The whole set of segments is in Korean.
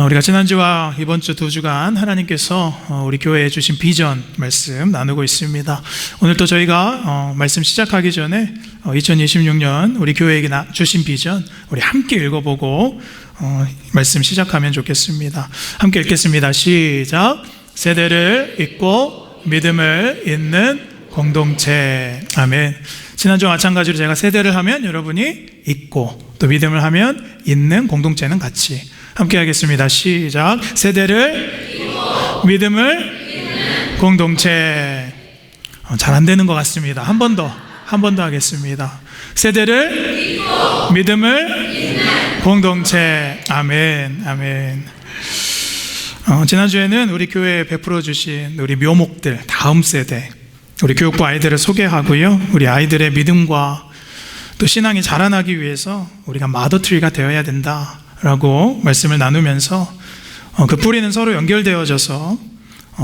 우리가 지난주와 이번 주 2주간 하나님께서 우리 교회에 주신 비전 말씀 나누고 있습니다. 오늘 또 저희가 말씀 시작하기 전에 2026년 우리 교회에게 주신 비전 우리 함께 읽어보고 말씀 시작하면 좋겠습니다. 함께 읽겠습니다. 시작. 세대를 잇고 믿음을 잇는 공동체. 아멘. 지난주와 마찬가지로 제가 세대를 하면 여러분이 잇고 또 믿음을 하면 잇는 공동체는 같이 함께 하겠습니다. 시작. 세대를 잇고 믿음을 공동체. 잘 안 되는 것 같습니다. 한 번 더 하겠습니다. 세대를 잇고 믿음을 잇는 공동체. 아멘. 아멘. 지난주에는 우리 교회에 베풀어 주신 우리 묘목들 다음 세대 우리 교육부 아이들을 소개하고요, 우리 아이들의 믿음과 또 신앙이 자라나기 위해서 우리가 마더트리가 되어야 된다라고 말씀을 나누면서 그 뿌리는 서로 연결되어져서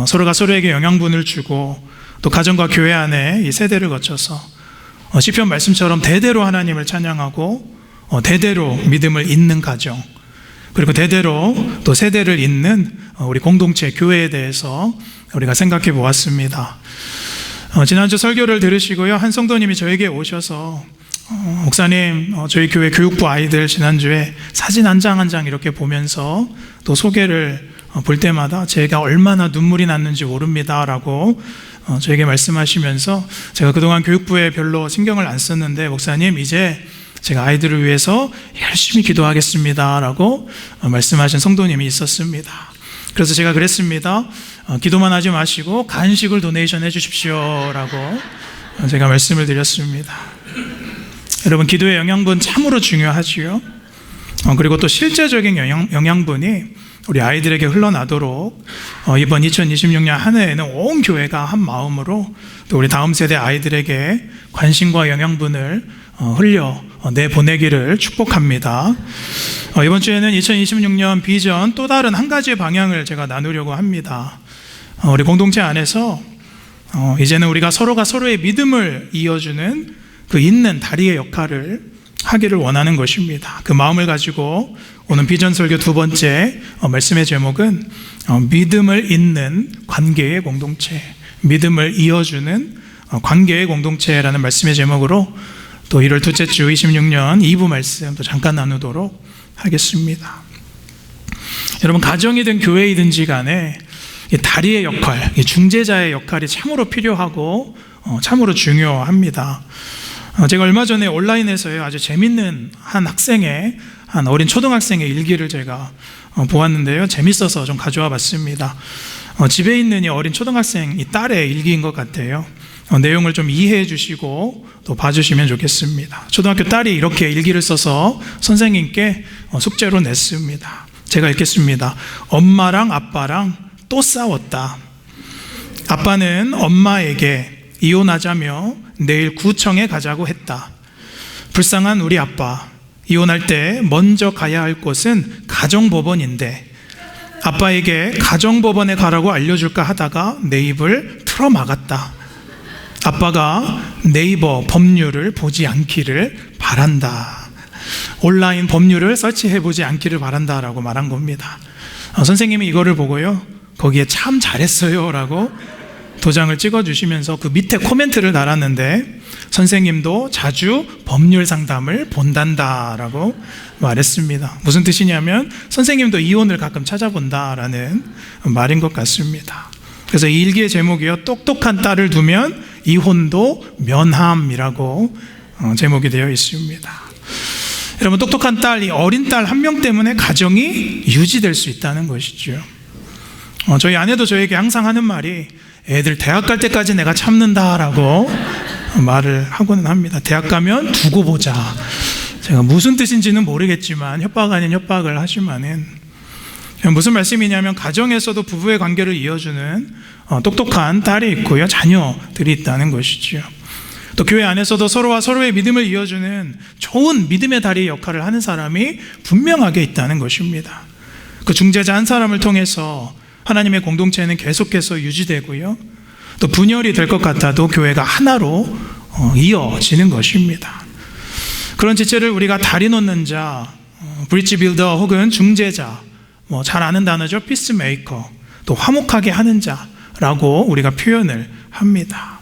서로가 서로에게 영양분을 주고 또 가정과 교회 안에 이 세대를 거쳐서 시편 말씀처럼 대대로 하나님을 찬양하고 대대로 믿음을 잇는 가정, 그리고 대대로 또 세대를 잇는 우리 공동체 교회에 대해서 우리가 생각해 보았습니다. 지난주 설교를 들으시고요, 한 성도님이 저에게 오셔서 목사님, 저희 교회 교육부 아이들 지난주에 사진 한 장 한 장 이렇게 보면서 또 소개를 볼 때마다 제가 얼마나 눈물이 났는지 모릅니다 라고 저에게 말씀하시면서, 제가 그동안 교육부에 별로 신경을 안 썼는데 목사님 이제 제가 아이들을 위해서 열심히 기도하겠습니다 라고 말씀하신 성도님이 있었습니다. 그래서 제가 그랬습니다. 기도만 하지 마시고 간식을 도네이션 해주십시오 라고 제가 말씀을 드렸습니다. 여러분, 기도의 영양분 참으로 중요하지요. 그리고 또 실제적인 영양분이 우리 아이들에게 흘러나도록 이번 2026년 한 해에는 온 교회가 한 마음으로 또 우리 다음 세대 아이들에게 관심과 영양분을 내보내기를 축복합니다. 이번 주에는 2026년 비전 또 다른 한 가지의 방향을 제가 나누려고 합니다. 우리 공동체 안에서 이제는 우리가 서로가 서로의 믿음을 이어주는 그 잇는 다리의 역할을 하기를 원하는 것입니다. 그 마음을 가지고 오늘 비전 설교 두 번째 말씀의 제목은 믿음을 잇는 관계의 공동체, 믿음을 이어주는 관계의 공동체라는 말씀의 제목으로 또 1월 둘째 주 26년 2부 말씀 또 잠깐 나누도록 하겠습니다. 여러분, 가정이든 교회이든지 간에 이 다리의 역할, 이 중재자의 역할이 참으로 필요하고 참으로 중요합니다. 제가 얼마 전에 온라인에서요, 아주 재밌는 한 어린 초등학생의 일기를 제가 보았는데요, 재밌어서 좀 가져와 봤습니다. 집에 있는 이 어린 초등학생 이 딸의 일기인 것 같아요. 내용을 좀 이해해 주시고 또 봐주시면 좋겠습니다. 초등학교 딸이 이렇게 일기를 써서 선생님께 숙제로 냈습니다. 제가 읽겠습니다. 엄마랑 아빠랑 또 싸웠다. 아빠는 엄마에게 이혼하자며 내일 구청에 가자고 했다. 불쌍한 우리 아빠, 이혼할 때 먼저 가야 할 곳은 가정법원인데 아빠에게 가정법원에 가라고 알려줄까 하다가 내 입을 틀어막았다. 아빠가 네이버 법률을 보지 않기를 바란다. 온라인 법률을 서치해보지 않기를 바란다라고 말한 겁니다. 선생님이 이거를 보고요, 거기에 참 잘했어요 라고 도장을 찍어주시면서 그 밑에 코멘트를 달았는데, 선생님도 자주 법률 상담을 본단다라고 말했습니다. 무슨 뜻이냐면 선생님도 이혼을 가끔 찾아본다라는 말인 것 같습니다. 그래서 이 일기의 제목이요, 똑똑한 딸을 두면 이혼도 면함이라고 제목이 되어 있습니다. 여러분, 똑똑한 딸, 이 어린 딸 한 명 때문에 가정이 유지될 수 있다는 것이죠. 저희 아내도 저에게 항상 하는 말이, 애들 대학 갈 때까지 내가 참는다라고 말을 하고는 합니다. 대학 가면 두고 보자. 제가 무슨 뜻인지는 모르겠지만 협박 아닌 협박을 하지만은, 무슨 말씀이냐면 가정에서도 부부의 관계를 이어주는 똑똑한 딸이 있고요, 자녀들이 있다는 것이지요. 또 교회 안에서도 서로와 서로의 믿음을 이어주는 좋은 믿음의 다리의 역할을 하는 사람이 분명하게 있다는 것입니다. 그 중재자 한 사람을 통해서 하나님의 공동체는 계속해서 유지되고요, 또 분열이 될 것 같아도 교회가 하나로 이어지는 것입니다. 그런 지체를 우리가 다리 놓는 자, 브릿지 빌더 혹은 중재자, 잘 아는 단어죠. 피스메이커, 또 화목하게 하는 자라고 우리가 표현을 합니다.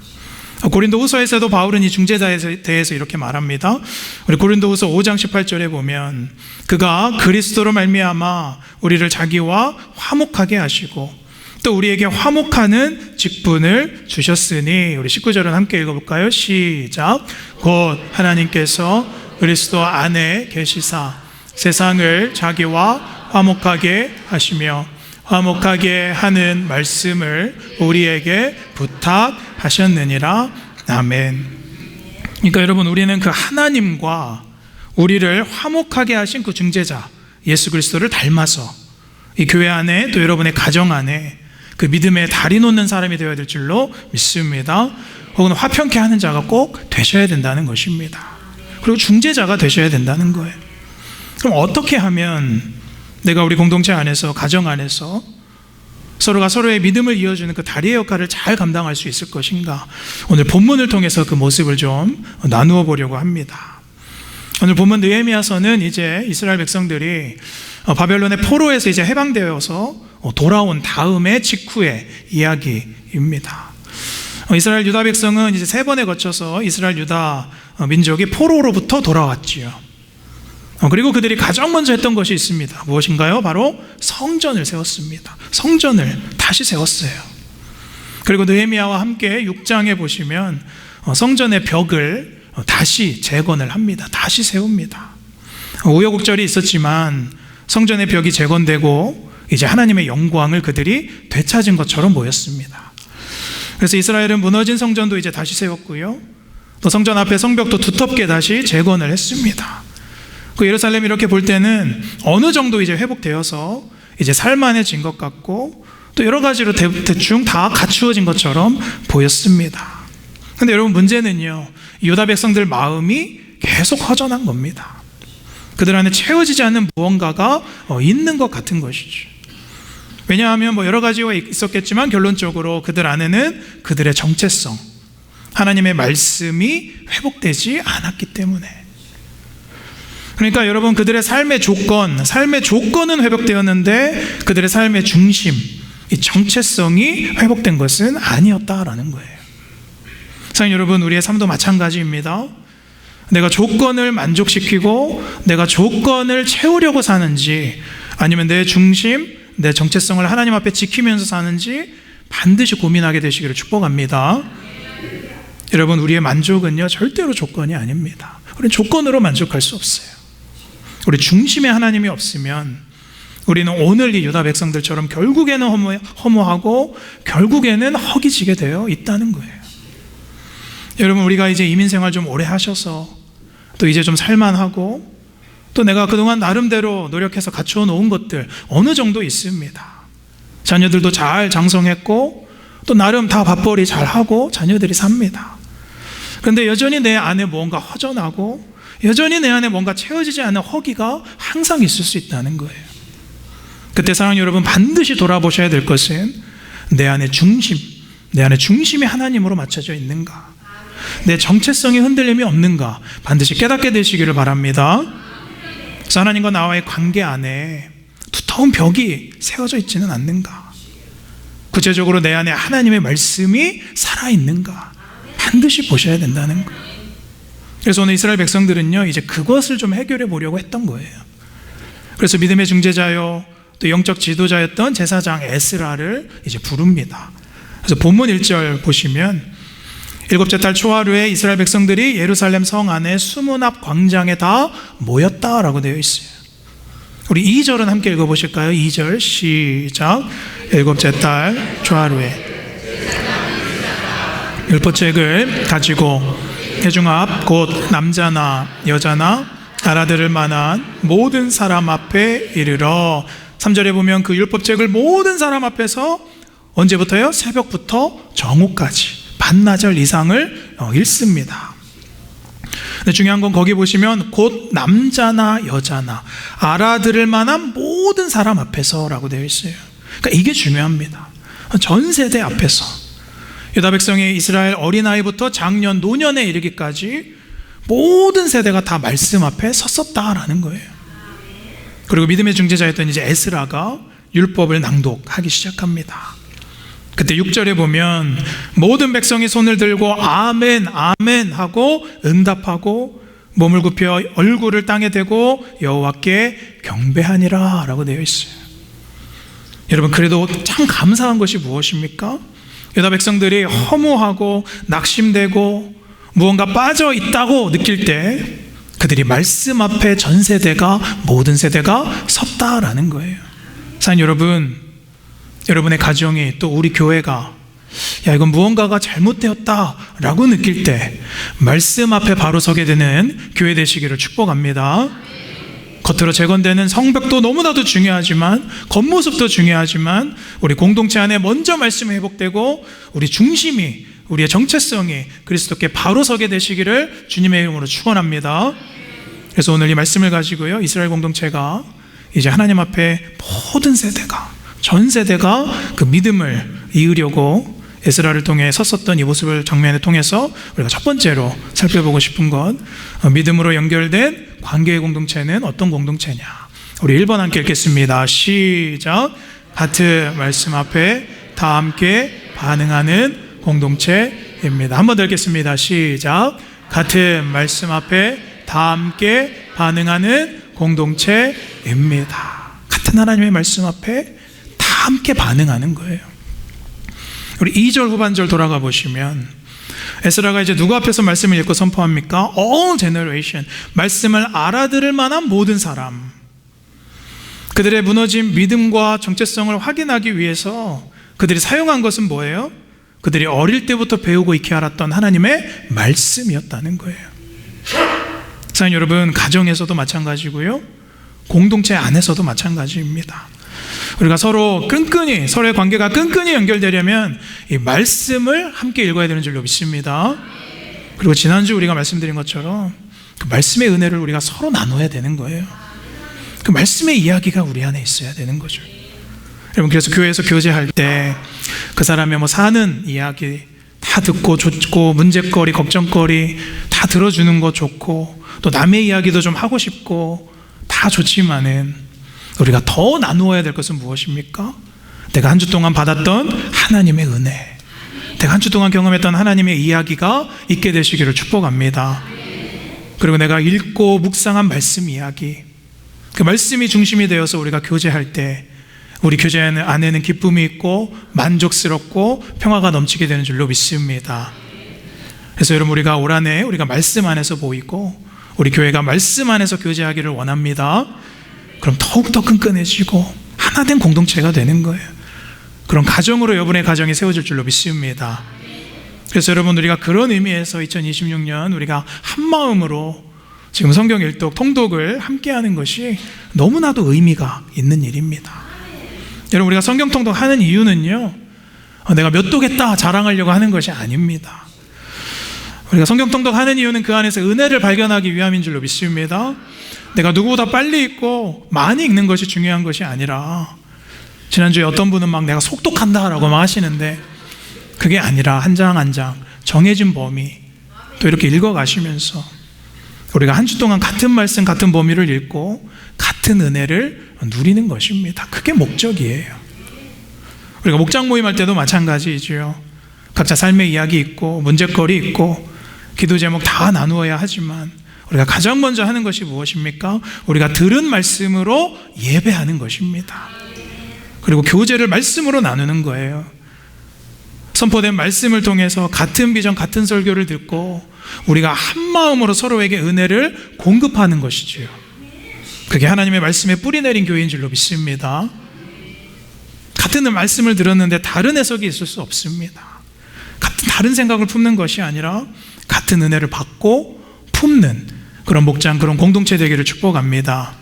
고린도후서에서도 바울은 이 중재자에 대해서 이렇게 말합니다. 우리 고린도후서 5장 18절에 보면 그가 그리스도로 말미암아 우리를 자기와 화목하게 하시고 또 우리에게 화목하는 직분을 주셨으니, 우리 19절은 함께 읽어볼까요? 시작. 곧 하나님께서 그리스도 안에 계시사 세상을 자기와 화목하게 하시며 화목하게 하는 말씀을 우리에게 부탁하셨느니라. 아멘. 그러니까 여러분, 우리는 그 하나님과 우리를 화목하게 하신 그 중재자 예수 그리스도를 닮아서 이 교회 안에, 또 여러분의 가정 안에 그 믿음의 다리 놓는 사람이 되어야 될 줄로 믿습니다. 혹은 화평케 하는 자가 꼭 되셔야 된다는 것입니다. 그리고 중재자가 되셔야 된다는 거예요. 그럼 어떻게 하면 내가 우리 공동체 안에서, 가정 안에서 서로가 서로의 믿음을 이어주는 그 다리의 역할을 잘 감당할 수 있을 것인가? 오늘 본문을 통해서 그 모습을 좀 나누어 보려고 합니다. 오늘 본문 느헤미야서는 이제 이스라엘 백성들이 바벨론의 포로에서 이제 해방되어서 돌아온 다음의 직후의 이야기입니다. 이스라엘 유다 백성은 이제 3번에 거쳐서 이스라엘 유다 민족이 포로로부터 돌아왔지요. 그리고 그들이 가장 먼저 했던 것이 있습니다. 무엇인가요? 바로 성전을 세웠습니다. 성전을 다시 세웠어요. 그리고 느헤미야와 함께 6장에 보시면 성전의 벽을 다시 재건을 합니다. 다시 세웁니다. 우여곡절이 있었지만 성전의 벽이 재건되고 이제 하나님의 영광을 그들이 되찾은 것처럼 보였습니다. 그래서 이스라엘은 무너진 성전도 이제 다시 세웠고요, 또 성전 앞에 성벽도 두텁게 다시 재건을 했습니다. 그 예루살렘 이렇게 볼 때는 어느 정도 이제 회복되어서 이제 살만해진 것 같고, 또 여러 가지로 대충 다 갖추어진 것처럼 보였습니다. 근데 여러분, 문제는요, 유다 백성들 마음이 계속 허전한 겁니다. 그들 안에 채워지지 않는 무언가가 있는 것 같은 것이죠. 왜냐하면 여러 가지가 있었겠지만 결론적으로 그들 안에는 그들의 정체성, 하나님의 말씀이 회복되지 않았기 때문에. 그러니까 여러분, 그들의 삶의 조건은 회복되었는데 그들의 삶의 중심, 이 정체성이 회복된 것은 아니었다라는 거예요. 사랑하는 여러분, 우리의 삶도 마찬가지입니다. 내가 조건을 만족시키고 내가 조건을 채우려고 사는지, 아니면 내 중심, 내 정체성을 하나님 앞에 지키면서 사는지 반드시 고민하게 되시기를 축복합니다. 여러분, 우리의 만족은요, 절대로 조건이 아닙니다. 우리는 조건으로 만족할 수 없어요. 우리 중심에 하나님이 없으면 우리는 오늘 이 유다 백성들처럼 결국에는 허무하고 결국에는 허기지게 되어 있다는 거예요. 여러분, 우리가 이제 이민생활 좀 오래 하셔서 또 이제 좀 살만하고, 또 내가 그동안 나름대로 노력해서 갖추어 놓은 것들 어느 정도 있습니다. 자녀들도 잘 장성했고, 또 나름 다 밥벌이 잘하고 자녀들이 삽니다. 그런데 여전히 내 안에 뭔가 허전하고, 여전히 내 안에 뭔가 채워지지 않은 허기가 항상 있을 수 있다는 거예요. 그때 사랑하는 여러분, 반드시 돌아보셔야 될 것은 내 안의 중심이 하나님으로 맞춰져 있는가, 내 정체성이 흔들림이 없는가 반드시 깨닫게 되시기를 바랍니다. 하나님과 나와의 관계 안에 두터운 벽이 세워져 있지는 않는가, 구체적으로 내 안에 하나님의 말씀이 살아있는가 반드시 보셔야 된다는 거예요. 그래서 오늘 이스라엘 백성들은요, 이제 그것을 좀 해결해 보려고 했던 거예요. 그래서 믿음의 중재자요, 또 영적 지도자였던 제사장 에스라를 이제 부릅니다. 그래서 본문 1절 보시면, 7째 달 초하루에 이스라엘 백성들이 예루살렘 성 안에 수문 앞 광장에 다 모였다라고 되어 있어요. 우리 2절은 함께 읽어보실까요? 2절 시작. 7째 달 초하루에 율법책을 가지고 회중 앞 곧 남자나 여자나 알아들을 만한 모든 사람 앞에 이르러. 3절에 보면 그 율법책을 모든 사람 앞에서 언제부터요? 새벽부터 정오까지 반나절 이상을 읽습니다. 근데 중요한 건 거기 보시면 곧 남자나 여자나 알아들을 만한 모든 사람 앞에서라고 되어 있어요. 그러니까 이게 중요합니다. 전 세대 앞에서, 유다 백성의 이스라엘 어린아이부터 장년, 노년에 이르기까지 모든 세대가 다 말씀 앞에 섰었다라는 거예요. 그리고 믿음의 중재자였던 이제 에스라가 율법을 낭독하기 시작합니다. 그때 6절에 보면 모든 백성이 손을 들고 아멘 아멘 하고 응답하고 몸을 굽혀 얼굴을 땅에 대고 여호와께 경배하니라 라고 되어 있어요. 여러분, 그래도 참 감사한 것이 무엇입니까? 유다 백성들이 허무하고 낙심되고 무언가 빠져 있다고 느낄 때 그들이 말씀 앞에 전 세대가, 모든 세대가 섰다라는 거예요. 사랑하는 여러분, 여러분의 가정이, 또 우리 교회가 야, 이건 무언가가 잘못되었다라고 느낄 때 말씀 앞에 바로 서게 되는 교회 되시기를 축복합니다. 겉으로 재건되는 성벽도 너무나도 중요하지만, 겉모습도 중요하지만, 우리 공동체 안에 먼저 말씀이 회복되고 우리 중심이, 우리의 정체성이 그리스도께 바로 서게 되시기를 주님의 이름으로 축원합니다. 그래서 오늘 이 말씀을 가지고요, 이스라엘 공동체가 이제 하나님 앞에 모든 세대가, 전 세대가 그 믿음을 이으려고 에스라를 통해 섰었던 이 모습을 장면을 통해서 우리가 첫 번째로 살펴보고 싶은 것, 믿음으로 연결된 관계의 공동체는 어떤 공동체냐. 우리 1번 함께 읽겠습니다. 시작. 같은 말씀 앞에 다 함께 반응하는 공동체입니다. 한 번 더 읽겠습니다. 시작. 같은 말씀 앞에 다 함께 반응하는 공동체입니다. 같은 하나님의 말씀 앞에 다 함께 반응하는 거예요. 우리 2절 후반절 돌아가 보시면 에스라가 이제 누구 앞에서 말씀을 읽고 선포합니까? All generation, 말씀을 알아들을 만한 모든 사람, 그들의 무너진 믿음과 정체성을 확인하기 위해서 그들이 사용한 것은 뭐예요? 그들이 어릴 때부터 배우고 익히 알았던 하나님의 말씀이었다는 거예요. 사랑하는 여러분, 가정에서도 마찬가지고요, 공동체 안에서도 마찬가지입니다. 우리가 서로 끈끈이, 서로의 관계가 끈끈이 연결되려면 이 말씀을 함께 읽어야 되는 줄로 믿습니다. 그리고 지난주 우리가 말씀드린 것처럼 그 말씀의 은혜를 우리가 서로 나눠야 되는 거예요. 그 말씀의 이야기가 우리 안에 있어야 되는 거죠. 여러분, 그래서 교회에서 교제할 때 그 사람의 사는 이야기 다 듣고 좋고, 문제거리, 걱정거리 다 들어주는 거 좋고, 또 남의 이야기도 좀 하고 싶고 다 좋지만은 우리가 더 나누어야 될 것은 무엇입니까? 내가 한 주 동안 받았던 하나님의 은혜, 내가 한 주 동안 경험했던 하나님의 이야기가 있게 되시기를 축복합니다. 그리고 내가 읽고 묵상한 말씀 이야기, 그 말씀이 중심이 되어서 우리가 교제할 때 우리 교제 안에는 기쁨이 있고 만족스럽고 평화가 넘치게 되는 줄로 믿습니다. 그래서 여러분, 우리가 올 한해 우리가 말씀 안에서 보이고 우리 교회가 말씀 안에서 교제하기를 원합니다. 그럼 더욱더 끈끈해지고 하나된 공동체가 되는 거예요. 그런 가정으로 여러분의 가정이 세워질 줄로 믿습니다. 그래서 여러분, 우리가 그런 의미에서 2026년 우리가 한마음으로 지금 성경 일독, 통독을 함께하는 것이 너무나도 의미가 있는 일입니다. 여러분, 우리가 성경 통독하는 이유는요, 내가 몇 독했다 자랑하려고 하는 것이 아닙니다. 우리가 성경 통독하는 이유는 그 안에서 은혜를 발견하기 위함인 줄로 믿습니다. 내가 누구보다 빨리 읽고 많이 읽는 것이 중요한 것이 아니라, 지난주에 어떤 분은 막 내가 속독한다라고 막 하시는데 그게 아니라 한 장 한 장 정해진 범위 또 이렇게 읽어가시면서 우리가 한 주 동안 같은 말씀, 같은 범위를 읽고 같은 은혜를 누리는 것입니다. 그게 목적이에요. 우리가 목장 모임할 때도 마찬가지이지요. 각자 삶의 이야기 있고 문제거리 있고 기도 제목 다 나누어야 하지만 우리가 가장 먼저 하는 것이 무엇입니까? 우리가 들은 말씀으로 예배하는 것입니다. 그리고 교제를 말씀으로 나누는 거예요. 선포된 말씀을 통해서 같은 비전, 같은 설교를 듣고 우리가 한 마음으로 서로에게 은혜를 공급하는 것이지요. 그게 하나님의 말씀에 뿌리 내린 교회인 줄로 믿습니다. 같은 말씀을 들었는데 다른 해석이 있을 수 없습니다. 다른 생각을 품는 것이 아니라 같은 은혜를 받고 품는 그런 목장, 그런 공동체 되기를 축복합니다.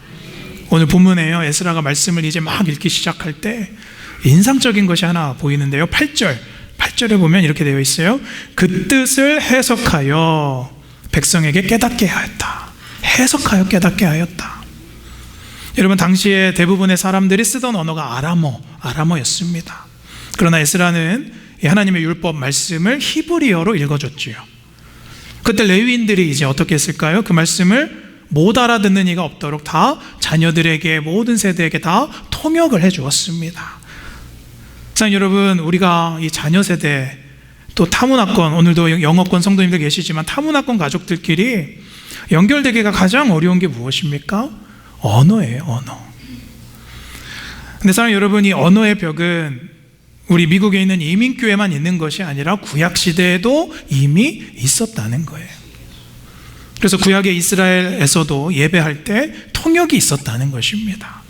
오늘 본문에요, 에스라가 말씀을 이제 막 읽기 시작할 때 인상적인 것이 하나 보이는데요, 8절에 보면 이렇게 되어 있어요. 그 뜻을 해석하여 백성에게 깨닫게 하였다. 해석하여 깨닫게 하였다. 여러분, 당시에 대부분의 사람들이 쓰던 언어가 아람어였습니다. 그러나 에스라는 하나님의 율법 말씀을 히브리어로 읽어줬지요. 그때 레위인들이 이제 어떻게 했을까요? 그 말씀을 못 알아듣는 이가 없도록 다 자녀들에게, 모든 세대에게 다 통역을 해 주었습니다. 사랑하는 여러분, 우리가 이 자녀 세대, 또 타문화권, 오늘도 영어권 성도님들 계시지만 타문화권 가족들끼리 연결되기가 가장 어려운 게 무엇입니까? 언어예요, 언어. 근데 사랑하는 여러분, 이 언어의 벽은 우리 미국에 있는 이민교회만 있는 것이 아니라 구약시대에도 이미 있었다는 거예요. 그래서 구약의 이스라엘에서도 예배할 때 통역이 있었다는 것입니다.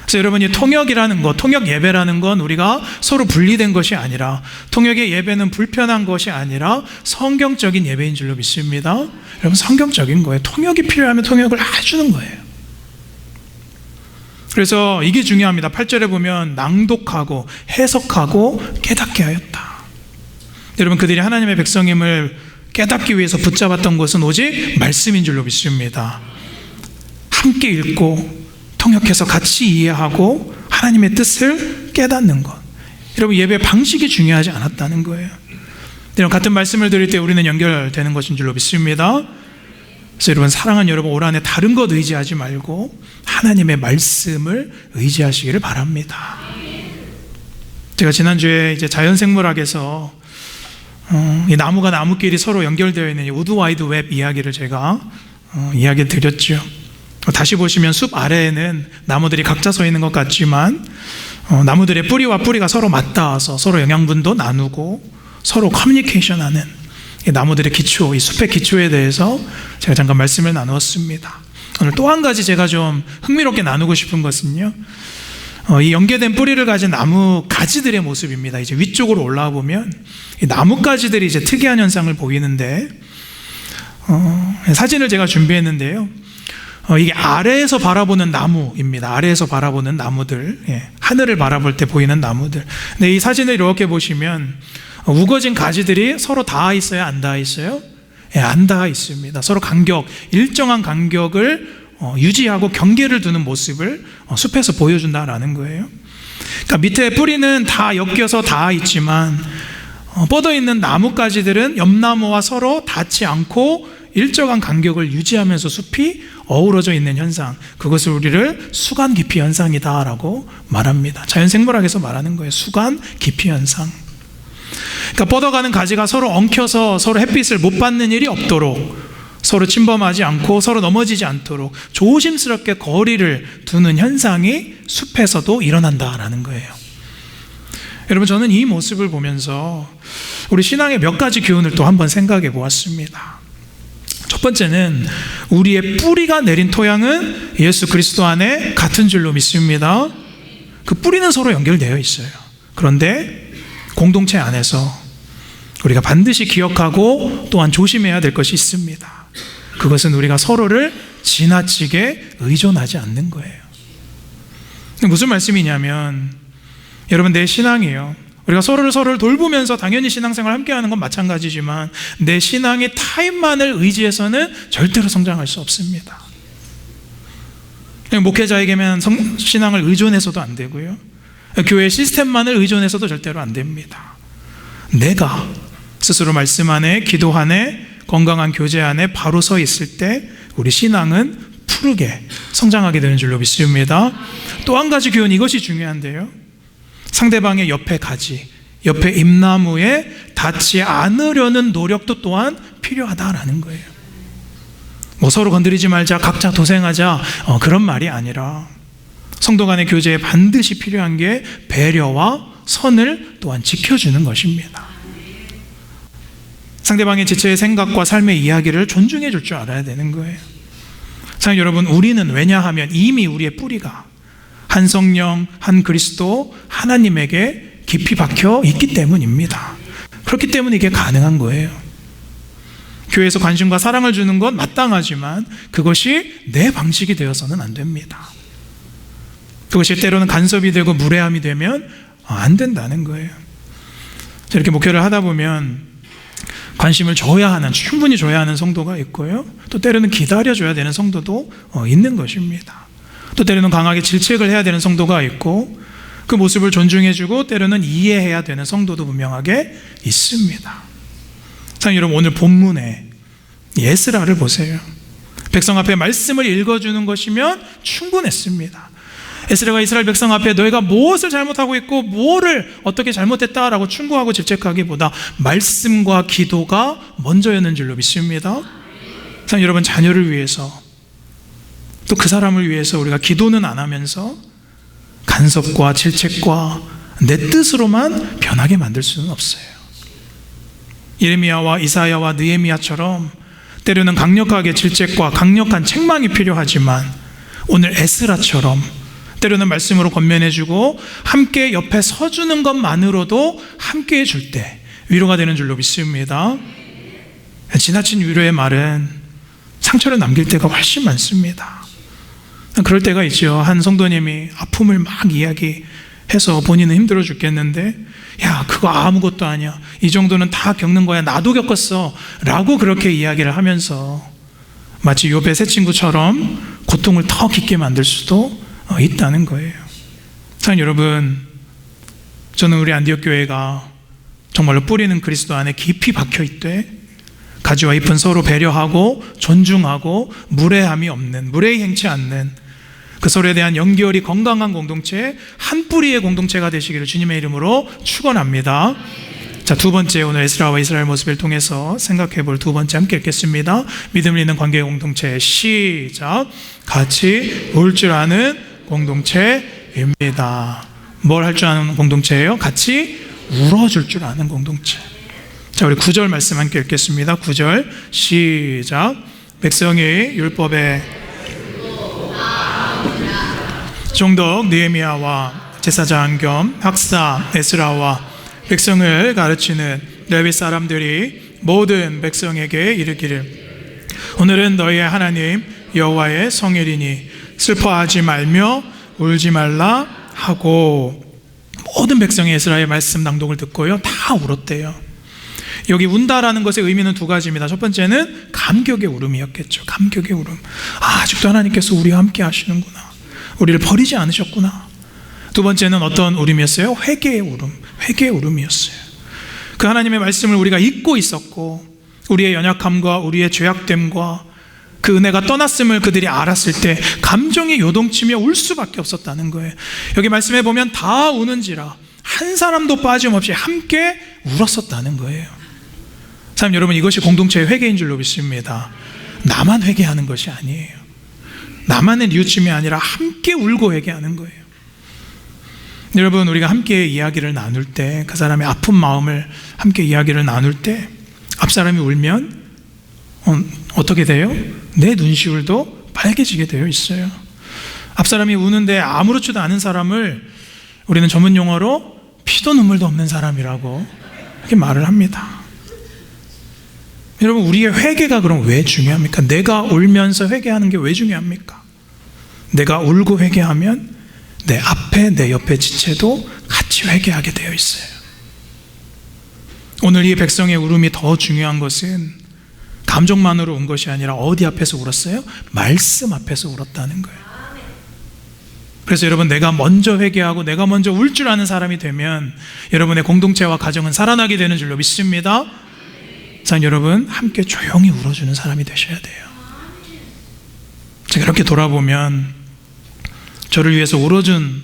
그래서 여러분, 이 통역이라는 것, 통역 예배라는 건 우리가 서로 분리된 것이 아니라, 통역의 예배는 불편한 것이 아니라 성경적인 예배인 줄로 믿습니다. 여러분, 성경적인 거예요. 통역이 필요하면 통역을 해주는 거예요. 그래서 이게 중요합니다. 8절에 보면 낭독하고 해석하고 깨닫게 하였다. 여러분, 그들이 하나님의 백성임을 깨닫기 위해서 붙잡았던 것은 오직 말씀인 줄로 믿습니다. 함께 읽고 통역해서 같이 이해하고 하나님의 뜻을 깨닫는 것. 여러분, 예배 방식이 중요하지 않았다는 거예요. 여러분, 같은 말씀을 드릴 때 우리는 연결되는 것인 줄로 믿습니다. 그래서 여러분, 사랑하는 여러분, 올 한해 다른 것 의지하지 말고 하나님의 말씀을 의지하시기를 바랍니다. 제가 지난주에 이제 자연생물학에서 이 나무가 나무끼리 서로 연결되어 있는 이 우드 와이드 웹 이야기를 제가 이야기 드렸죠. 다시 보시면 숲 아래에는 나무들이 각자 서 있는 것 같지만 나무들의 뿌리와 뿌리가 서로 맞닿아서 서로 영양분도 나누고 서로 커뮤니케이션하는 이 나무들의 기초, 이 숲의 기초에 대해서 제가 잠깐 말씀을 나누었습니다. 오늘 또 한 가지 제가 좀 흥미롭게 나누고 싶은 것은요, 이 연계된 뿌리를 가진 나무 가지들의 모습입니다. 이제 위쪽으로 올라와 보면 이 나무 가지들이 이제 특이한 현상을 보이는데, 사진을 제가 준비했는데요. 이게 아래에서 바라보는 나무입니다. 아래에서 바라보는 나무들, 하늘을 바라볼 때 보이는 나무들. 근데 이 사진을 이렇게 보시면 우거진 가지들이 서로 닿아 있어요? 안 닿아 있어요? 안 닿아 있습니다. 서로 일정한 간격을 유지하고 경계를 두는 모습을 숲에서 보여준다라는 거예요. 그러니까 밑에 뿌리는 다 엮여서 닿아 있지만 뻗어 있는 나뭇가지들은 옆나무와 서로 닿지 않고 일정한 간격을 유지하면서 숲이 어우러져 있는 현상, 그것을 우리를 수간 깊이 현상이다라고 말합니다. 자연생물학에서 말하는 거예요. 수간 깊이 현상. 그러니까 뻗어가는 가지가 서로 엉켜서 서로 햇빛을 못 받는 일이 없도록, 서로 침범하지 않고 서로 넘어지지 않도록 조심스럽게 거리를 두는 현상이 숲에서도 일어난다라는 거예요. 여러분, 저는 이 모습을 보면서 우리 신앙의 몇 가지 교훈을 또 한번 생각해 보았습니다. 첫 번째는 우리의 뿌리가 내린 토양은 예수 그리스도 안에 같은 줄로 믿습니다. 그 뿌리는 서로 연결되어 있어요. 그런데 공동체 안에서 우리가 반드시 기억하고 또한 조심해야 될 것이 있습니다. 그것은 우리가 서로를 지나치게 의존하지 않는 거예요. 무슨 말씀이냐면, 여러분, 내 신앙이에요. 우리가 서로를 돌보면서 당연히 신앙생활 함께하는 건 마찬가지지만 내 신앙의 타입만을 의지해서는 절대로 성장할 수 없습니다. 목회자에게만 신앙을 의존해서도 안 되고요, 교회 시스템만을 의존해서도 절대로 안 됩니다. 내가 스스로 말씀 안에, 기도 안에, 건강한 교제 안에 바로 서 있을 때 우리 신앙은 푸르게 성장하게 되는 줄로 믿습니다. 또 한 가지 교훈, 이것이 중요한데요, 상대방의 옆에 가지, 옆에 잎나무에 닿지 않으려는 노력도 또한 필요하다라는 거예요. 뭐 서로 건드리지 말자, 각자 도생하자, 그런 말이 아니라 성도 간의 교제에 반드시 필요한 게 배려와 선을 또한 지켜주는 것입니다. 상대방의 지체의 생각과 삶의 이야기를 존중해 줄 줄 알아야 되는 거예요. 자, 여러분, 우리는 왜냐하면 이미 우리의 뿌리가 한 성령, 한 그리스도, 하나님에게 깊이 박혀 있기 때문입니다. 그렇기 때문에 이게 가능한 거예요. 교회에서 관심과 사랑을 주는 건 마땅하지만 그것이 내 방식이 되어서는 안 됩니다. 그것이 때로는 간섭이 되고 무례함이 되면 안 된다는 거예요. 이렇게 목회를 하다 보면 관심을 줘야 하는, 충분히 줘야 하는 성도가 있고요, 또 때로는 기다려줘야 되는 성도도 있는 것입니다. 또 때로는 강하게 질책을 해야 되는 성도가 있고, 그 모습을 존중해주고 때로는 이해해야 되는 성도도 분명하게 있습니다. 자, 여러분, 오늘 본문에 에스라를 보세요. 백성 앞에 말씀을 읽어주는 것이면 충분했습니다. 에스라가 이스라엘 백성 앞에 너희가 무엇을 잘못하고 있고 뭐를 어떻게 잘못했다라고 충고하고 질책하기보다 말씀과 기도가 먼저였는 줄로 믿습니다. 사랑하는 여러분, 자녀를 위해서 또 그 사람을 위해서 우리가 기도는 안 하면서 간섭과 질책과 내 뜻으로만 변하게 만들 수는 없어요. 예레미야와 이사야와 느헤미야처럼 때로는 강력하게 질책과 강력한 책망이 필요하지만 오늘 에스라처럼 때로는 말씀으로 권면해주고 함께 옆에 서주는 것만으로도 함께 해줄 때 위로가 되는 줄로 믿습니다. 지나친 위로의 말은 상처를 남길 때가 훨씬 많습니다. 그럴 때가 있죠. 한 성도님이 아픔을 막 이야기해서 본인은 힘들어 죽겠는데 야, 그거 아무것도 아니야, 이 정도는 다 겪는 거야, 나도 겪었어 라고 그렇게 이야기를 하면서 마치 욥의 세 친구처럼 고통을 더 깊게 만들 수도 있다는 거예요. 사랑하는 여러분, 저는 우리 안디옥 교회가 정말로 뿌리는 그리스도 안에 깊이 박혀있되 가지와 잎은 서로 배려하고 존중하고 무례함이 없는, 무례히 행치 않는 그 서로에 대한 연결이 건강한 공동체, 한 뿌리의 공동체가 되시기를 주님의 이름으로 축원합니다. 자, 두 번째, 오늘 에스라와 이스라엘 모습을 통해서 생각해 볼 두 번째 함께 읽겠습니다. 믿음을 잇는 관계의 공동체, 시작. 같이 울 줄 아는 공동체입니다. 뭘 할 줄 아는 공동체예요? 같이 울어줄 줄 아는 공동체. 자, 우리 9절 말씀 함께 읽겠습니다. 9절 시작. 백성이 율법에 총독 느헤미야와 제사장 겸 학사 에스라와 백성을 가르치는 레위 사람들이 모든 백성에게 이르기를 오늘은 너희의 하나님 여호와의 성일이니 슬퍼하지 말며 울지 말라 하고, 모든 백성이 에스라의 말씀 낭독을 듣고요 다 울었대요. 여기 운다라는 것의 의미는 두 가지입니다. 첫 번째는 감격의 울음이었겠죠. 감격의 울음. 아직도 하나님께서 우리와 함께 하시는구나, 우리를 버리지 않으셨구나. 두 번째는 어떤 울음이었어요? 회개의 울음. 회개의 울음이었어요. 그 하나님의 말씀을 우리가 잊고 있었고 우리의 연약함과 우리의 죄악됨과 그 은혜가 떠났음을 그들이 알았을 때 감정이 요동치며 울 수밖에 없었다는 거예요. 여기 말씀해 보면 다 우는지라 한 사람도 빠짐없이 함께 울었었다는 거예요. 사람 여러분, 이것이 공동체의 회개인 줄로 믿습니다. 나만 회개하는 것이 아니에요. 나만의 뉘우침이 아니라 함께 울고 회개하는 거예요. 여러분, 우리가 함께 이야기를 나눌 때, 그 사람의 아픈 마음을 함께 이야기를 나눌 때 앞사람이 울면 어떻게 돼요? 내 눈시울도 빨개지게 되어 있어요. 앞사람이 우는데 아무렇지도 않은 사람을 우리는 전문 용어로 피도 눈물도 없는 사람이라고 이렇게 말을 합니다. 여러분, 우리의 회개가 그럼 왜 중요합니까? 내가 울면서 회개하는 게 왜 중요합니까? 내가 울고 회개하면 내 앞에 내 옆에 지체도 같이 회개하게 되어 있어요. 오늘 이 백성의 울음이 더 중요한 것은 감정만으로 운 것이 아니라 어디 앞에서 울었어요? 말씀 앞에서 울었다는 거예요. 그래서 여러분, 내가 먼저 회개하고 내가 먼저 울 줄 아는 사람이 되면 여러분의 공동체와 가정은 살아나게 되는 줄로 믿습니다. 사랑하는 여러분, 함께 조용히 울어주는 사람이 되셔야 돼요. 제가 이렇게 돌아보면 저를 위해서 울어준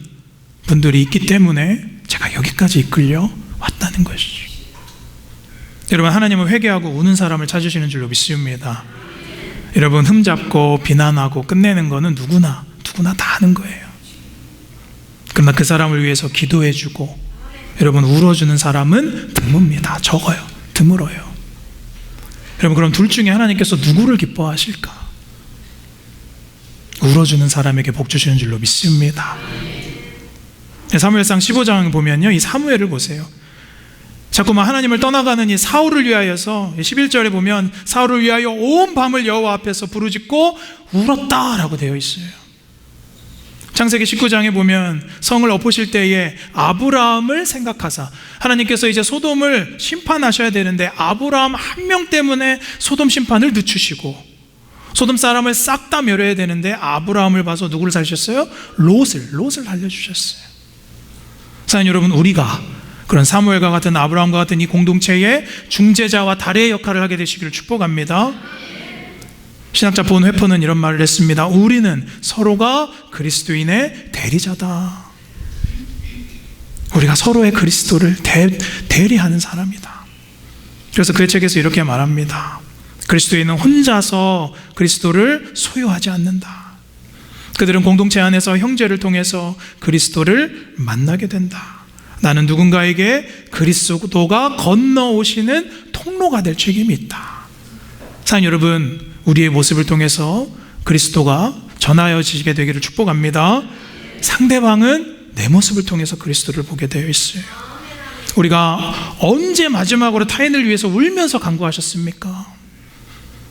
분들이 있기 때문에 제가 여기까지 이끌려 왔다는 것이죠. 여러분, 하나님은 회개하고 우는 사람을 찾으시는 줄로 믿습니다. 여러분, 흠잡고 비난하고 끝내는 거는 누구나 다 하는 거예요. 그러나 그 사람을 위해서 기도해주고 여러분 울어주는 사람은 드뭅니다. 적어요. 드물어요. 여러분, 그럼 둘 중에 하나님께서 누구를 기뻐하실까? 울어주는 사람에게 복 주시는 줄로 믿습니다. 사무엘상 15장 보면요, 이 사무엘을 보세요. 자꾸만 하나님을 떠나가는 이 사울을 위하여서 11절에 보면 사울을 위하여 온 밤을 여호와 앞에서 부르짖고 울었다라고 되어 있어요. 창세기 19장에 보면 성을 엎으실 때에 아브라함을 생각하사, 하나님께서 이제 소돔을 심판하셔야 되는데 아브라함 한 명 때문에 소돔 심판을 늦추시고 소돔 사람을 싹 다 멸해야 되는데 아브라함을 봐서 누구를 살리셨어요? 롯을 살려주셨어요. 사랑하는 여러분, 우리가 그런 사무엘과 같은 아브라함과 같은 이 공동체의 중재자와 다리의 역할을 하게 되시기를 축복합니다. 신학자 본 회퍼는 이런 말을 했습니다. 우리는 서로가 그리스도인의 대리자다. 우리가 서로의 그리스도를 대리하는 사람이다. 그래서 그의 책에서 이렇게 말합니다. 그리스도인은 혼자서 그리스도를 소유하지 않는다. 그들은 공동체 안에서 형제를 통해서 그리스도를 만나게 된다. 나는 누군가에게 그리스도가 건너오시는 통로가 될 책임이 있다. 사랑하는 여러분, 우리의 모습을 통해서 그리스도가 전하여지게 되기를 축복합니다. 상대방은 내 모습을 통해서 그리스도를 보게 되어 있어요. 우리가 언제 마지막으로 타인을 위해서 울면서 간구하셨습니까?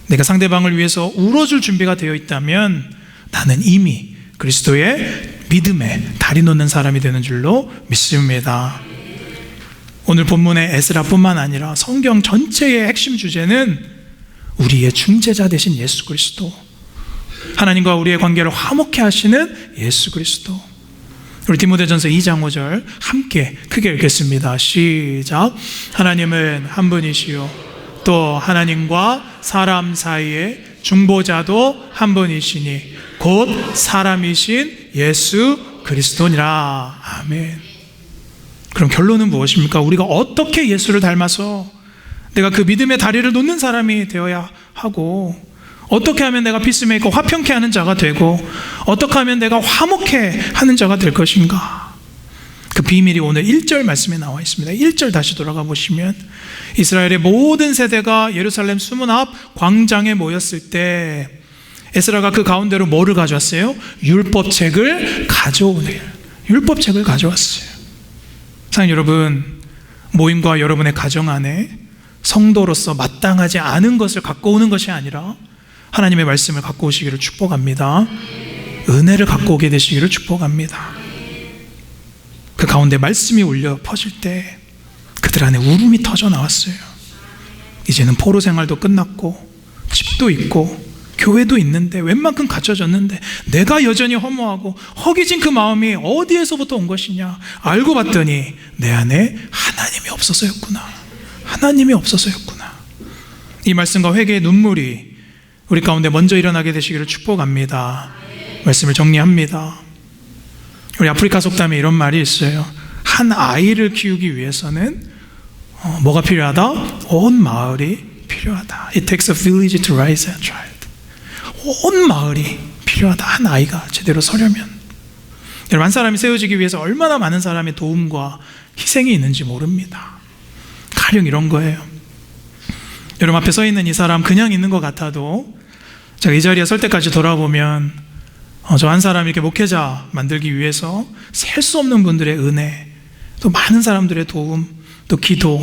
내가 상대방을 위해서 울어줄 준비가 되어 있다면 나는 이미 그리스도의 믿음에 다리 놓는 사람이 되는 줄로 믿습니다. 오늘 본문의 에스라뿐만 아니라 성경 전체의 핵심 주제는 우리의 중재자 되신 예수 그리스도, 하나님과 우리의 관계를 화목케 하시는 예수 그리스도. 우리 디모데전서 2장 5절 함께 크게 읽겠습니다. 시작. 하나님은 한 분이시요 또 하나님과 사람 사이에 중보자도 한 분이시니 곧 사람이신 예수 그리스도니라. 아멘. 그럼 결론은 무엇입니까? 우리가 어떻게 예수를 닮아서 내가 그 믿음의 다리를 놓는 사람이 되어야 하고, 어떻게 하면 내가 피스메이커 화평케 하는 자가 되고, 어떻게 하면 내가 화목케 하는 자가 될 것인가? 그 비밀이 오늘 1절 말씀에 나와 있습니다. 1절 다시 돌아가 보시면 이스라엘의 모든 세대가 예루살렘 수문 앞 광장에 모였을 때 에스라가 그 가운데로 뭐를 가져왔어요? 율법책을 가져오네요. 율법책을 가져왔어요. 사랑하는 여러분, 모임과 여러분의 가정 안에 성도로서 마땅하지 않은 것을 갖고 오는 것이 아니라 하나님의 말씀을 갖고 오시기를 축복합니다. 은혜를 갖고 오게 되시기를 축복합니다. 그 가운데 말씀이 울려 퍼질 때 그들 안에 울음이 터져 나왔어요. 이제는 포로 생활도 끝났고 집도 있고 교회도 있는데 웬만큼 갖춰졌는데 내가 여전히 허무하고 허기진 그 마음이 어디에서부터 온 것이냐 알고 봤더니 내 안에 하나님이 없어서였구나. 하나님이 없어서였구나. 이 말씀과 회개의 눈물이 우리 가운데 먼저 일어나게 되시기를 축복합니다. 말씀을 정리합니다. 우리 아프리카 속담에 이런 말이 있어요. 한 아이를 키우기 위해서는 뭐가 필요하다? 온 마을이 필요하다. It takes a village to raise a child. 온 마을이 필요하다. 한 아이가 제대로 서려면. 여러분, 한 사람이 세워지기 위해서 얼마나 많은 사람의 도움과 희생이 있는지 모릅니다. 가령 이런 거예요. 여러분 앞에 서 있는 이 사람 그냥 있는 것 같아도 제가 이 자리에 설 때까지 돌아보면 저 한 사람 이렇게 목회자 만들기 위해서 셀 수 없는 분들의 은혜, 또 많은 사람들의 도움, 또 기도,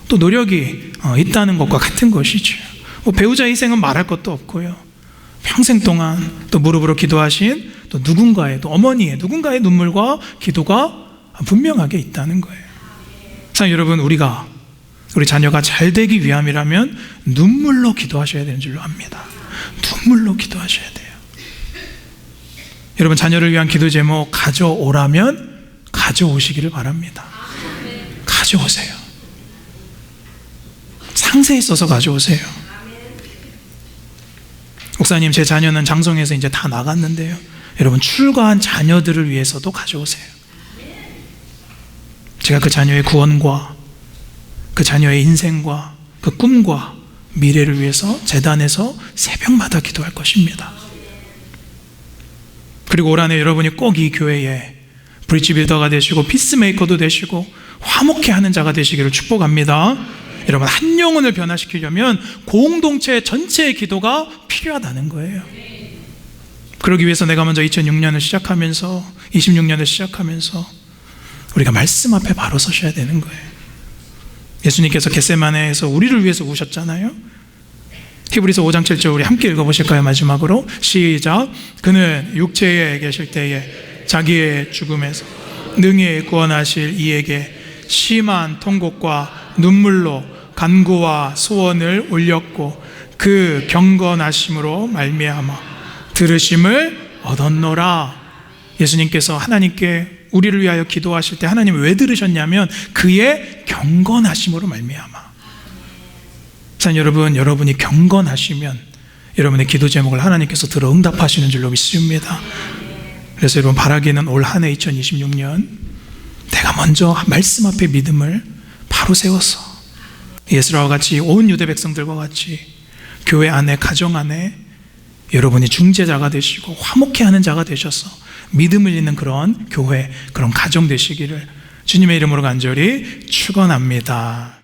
또 노력이 있다는 것과 같은 것이죠. 뭐 배우자의 희생은 말할 것도 없고요. 평생 동안 또 무릎으로 기도하신 또 누군가의, 또 어머니의 누군가의 눈물과 기도가 분명하게 있다는 거예요. 자, 여러분, 우리 자녀가 잘 되기 위함이라면 눈물로 기도하셔야 되는 줄로 압니다. 눈물로 기도하셔야 돼요. 여러분, 자녀를 위한 기도 제목 가져오라면 가져오시기를 바랍니다. 가져오세요. 상세히 써서 가져오세요. 목사님, 제 자녀는 장성에서 이제 다 나갔는데요. 여러분, 출가한 자녀들을 위해서도 가져오세요. 제가 그 자녀의 구원과 그 자녀의 인생과 그 꿈과 미래를 위해서 재단에서 새벽마다 기도할 것입니다. 그리고 올 한해 여러분이 꼭 이 교회에 브릿지 빌더가 되시고 피스메이커도 되시고 화목케 하는 자가 되시기를 축복합니다. 여러분, 한 영혼을 변화시키려면 공동체 전체의 기도가 필요하다는 거예요. 그러기 위해서 내가 먼저 2006년을 시작하면서 26년을 시작하면서 우리가 말씀 앞에 바로 서셔야 되는 거예요. 예수님께서 겟세마네에서 우리를 위해서 우셨잖아요. 히브리서 5장 7절 우리 함께 읽어보실까요? 마지막으로 시작. 그는 육체에 계실 때에 자기의 죽음에서 능히 구원하실 이에게 심한 통곡과 눈물로 간구와 소원을 올렸고 그 경건하심으로 말미암아 들으심을 얻었노라. 예수님께서 하나님께 우리를 위하여 기도하실 때 하나님 왜 들으셨냐면 그의 경건하심으로 말미암아. 자, 여러분, 여러분이 경건하시면 여러분의 기도 제목을 하나님께서 들어 응답하시는 줄로 믿습니다. 그래서 여러분 바라기는 올 한 해 2026년 내가 먼저 말씀 앞에 믿음을 바로 세워서 예수라와 같이 온 유대 백성들과 같이 교회 안에 가정 안에 여러분이 중재자가 되시고 화목해 하는 자가 되셔서 믿음을 잇는 그런 교회, 그런 가정 되시기를 주님의 이름으로 간절히 축원합니다.